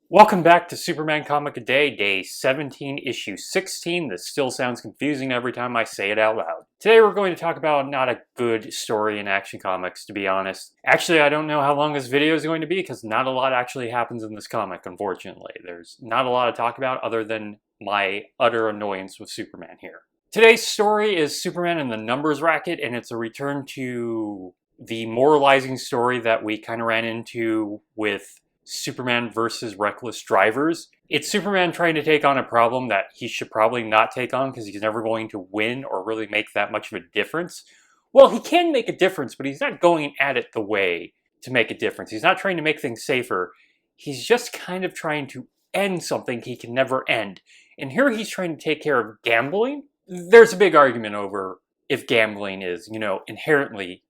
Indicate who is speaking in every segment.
Speaker 1: Welcome back to Superman Comic a Day, Day 17, Issue 16. This still sounds confusing every time I say it out loud. Today we're going to talk about not a good story in Action Comics, to be honest. Actually, I don't know how long this video is going to be because not a lot actually happens in this comic, unfortunately. There's not a lot to talk about other than my utter annoyance with Superman here. Today's story is Superman and the Numbers Racket, and it's a return to the moralizing story that we kind of ran into with Superman versus reckless drivers. It's Superman trying to take on a problem that he should probably not take on because he's never going to win or really make that much of a difference. Well, he can make a difference, but he's not going at it the way to make a difference. He's not trying to make things safer. He's just kind of trying to end something he can never end. And here he's trying to take care of gambling. There's a big argument over if gambling is, inherently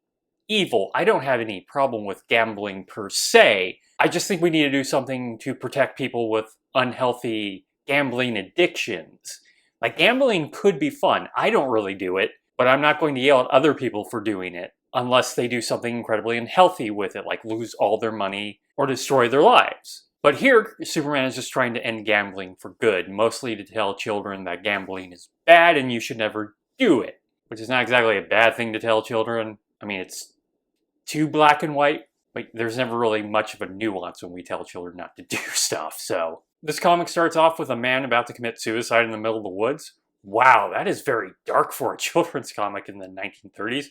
Speaker 1: evil. I don't have any problem with gambling per se. I just think we need to do something to protect people with unhealthy gambling addictions. Like, gambling could be fun. I don't really do it, but I'm not going to yell at other people for doing it unless they do something incredibly unhealthy with it, like lose all their money or destroy their lives. But here, Superman is just trying to end gambling for good, mostly to tell children that gambling is bad and you should never do it, which is not exactly a bad thing to tell children. I mean, it's too black and white. But there's never really much of a nuance when we tell children not to do stuff. So this comic starts off with a man about to commit suicide in the middle of the woods. Wow, that is very dark for a children's comic in the 1930s.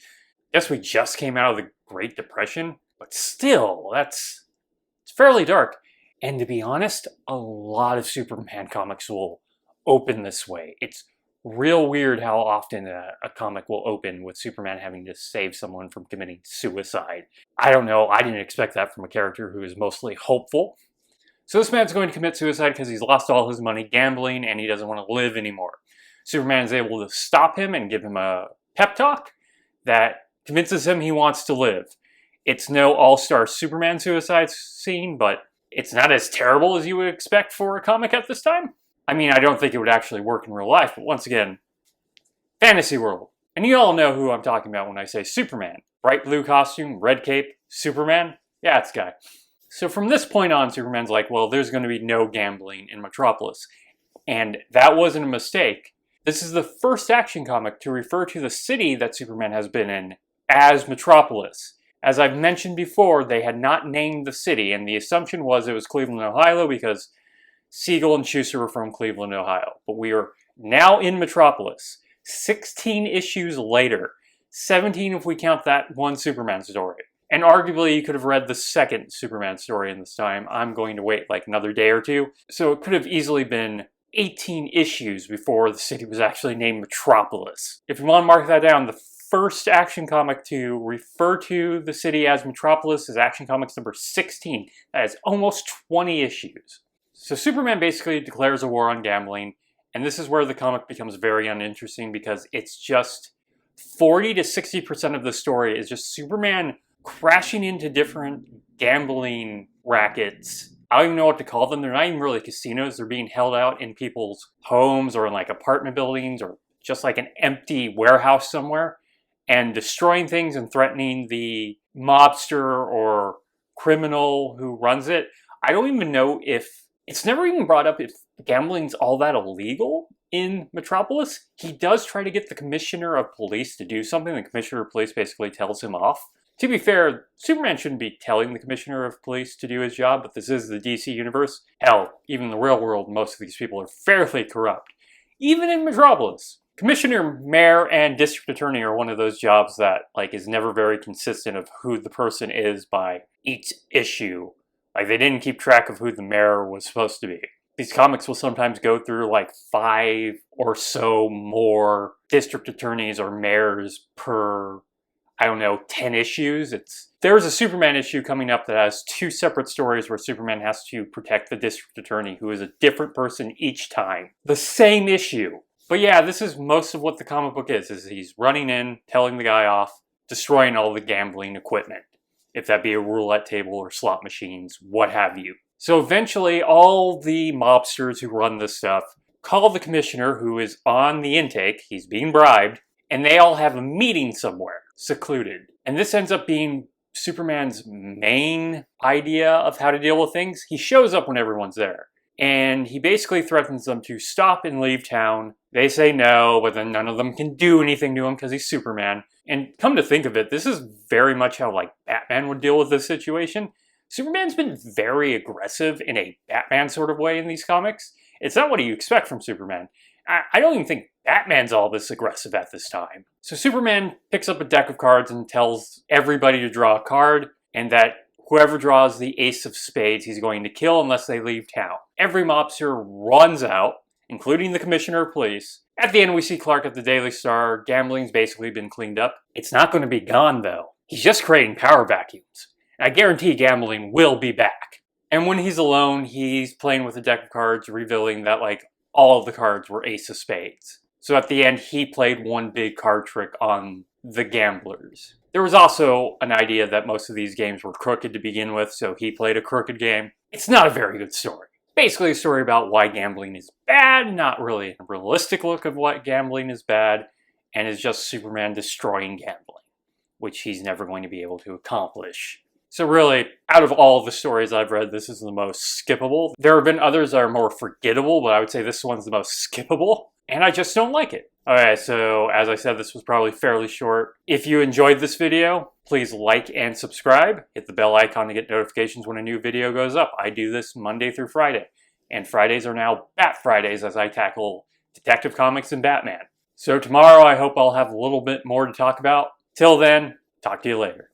Speaker 1: Guess we just came out of the Great Depression, but still, it's fairly dark. And to be honest, a lot of Superman comics will open this way. It's real weird how often a comic will open with Superman having to save someone from committing suicide. I don't know, I didn't expect that from a character who is mostly hopeful. So this man's going to commit suicide because he's lost all his money gambling and he doesn't want to live anymore. Superman is able to stop him and give him a pep talk that convinces him he wants to live. It's no all-star Superman suicide scene, but it's not as terrible as you would expect for a comic at this time. I mean, I don't think it would actually work in real life, but once again, fantasy world. And you all know who I'm talking about when I say Superman. Bright blue costume, red cape, Superman? Yeah, it's guy. So from this point on, Superman's like, well, there's going to be no gambling in Metropolis. And that wasn't a mistake. This is the first Action comic to refer to the city that Superman has been in as Metropolis. As I've mentioned before, they had not named the city, and the assumption was it was Cleveland, Ohio, because Siegel and Schuster were from Cleveland, Ohio. But we are now in Metropolis, 16 issues later, 17 if we count that one Superman story. And arguably you could have read the second Superman story in this time. I'm going to wait like another day or two. So it could have easily been 18 issues before the city was actually named Metropolis. If you want to mark that down, the first Action comic to refer to the city as Metropolis is Action Comics number 16. That is almost 20 issues. So Superman basically declares a war on gambling, and this is where the comic becomes very uninteresting because it's just 40 to 60% of the story is just Superman crashing into different gambling rackets. I don't even know what to call them. They're not even really casinos. They're being held out in people's homes or in like apartment buildings or just like an empty warehouse somewhere, and destroying things and threatening the mobster or criminal who runs it. I don't even know if it's never even brought up if gambling's all that illegal in Metropolis. He does try to get the commissioner of police to do something. The commissioner of police basically tells him off. To be fair, Superman shouldn't be telling the commissioner of police to do his job, but this is the DC universe. Hell, even in the real world, most of these people are fairly corrupt. Even in Metropolis. Commissioner, mayor, and district attorney are one of those jobs that is never very consistent of who the person is by each issue. Like, they didn't keep track of who the mayor was supposed to be. These comics will sometimes go through 5 or so more district attorneys or mayors per, 10 issues. There's a Superman issue coming up that has 2 separate stories where Superman has to protect the district attorney, who is a different person each time. The same issue. But yeah, this is most of what the comic book is he's running in, telling the guy off, destroying all the gambling equipment. If that be a roulette table or slot machines, what have you. So eventually, all the mobsters who run this stuff call the commissioner, who is on the intake, he's being bribed, and they all have a meeting somewhere, secluded. And this ends up being Superman's main idea of how to deal with things. He shows up when everyone's there. And he basically threatens them to stop and leave town. They say no, but then none of them can do anything to him because he's Superman. And come to think of it, this is very much how, like, Batman would deal with this situation. Superman's been very aggressive in a Batman sort of way in these comics. It's not what you expect from Superman. I don't even think Batman's all this aggressive at this time. So Superman picks up a deck of cards and tells everybody to draw a card, and that whoever draws the ace of spades he's going to kill unless they leave town. Every mobster runs out, including the commissioner of police. At the end, we see Clark at the Daily Star. Gambling's basically been cleaned up. It's not going to be gone, though. He's just creating power vacuums. And I guarantee gambling will be back. And when he's alone, he's playing with a deck of cards, revealing that, like, all of the cards were ace of spades. So at the end, he played one big card trick on the gamblers. There was also an idea that most of these games were crooked to begin with, so he played a crooked game. It's not a very good story. Basically a story about why gambling is bad, not really a realistic look of what gambling is bad, and is just Superman destroying gambling, which he's never going to be able to accomplish. So really, out of all the stories I've read, this is the most skippable. There have been others that are more forgettable, but I would say this one's the most skippable, and I just don't like it. Alright, so as I said, this was probably fairly short. If you enjoyed this video, please like and subscribe. Hit the bell icon to get notifications when a new video goes up. I do this Monday through Friday, and Fridays are now Bat Fridays as I tackle Detective Comics and Batman. So tomorrow I hope I'll have a little bit more to talk about. Till then, talk to you later.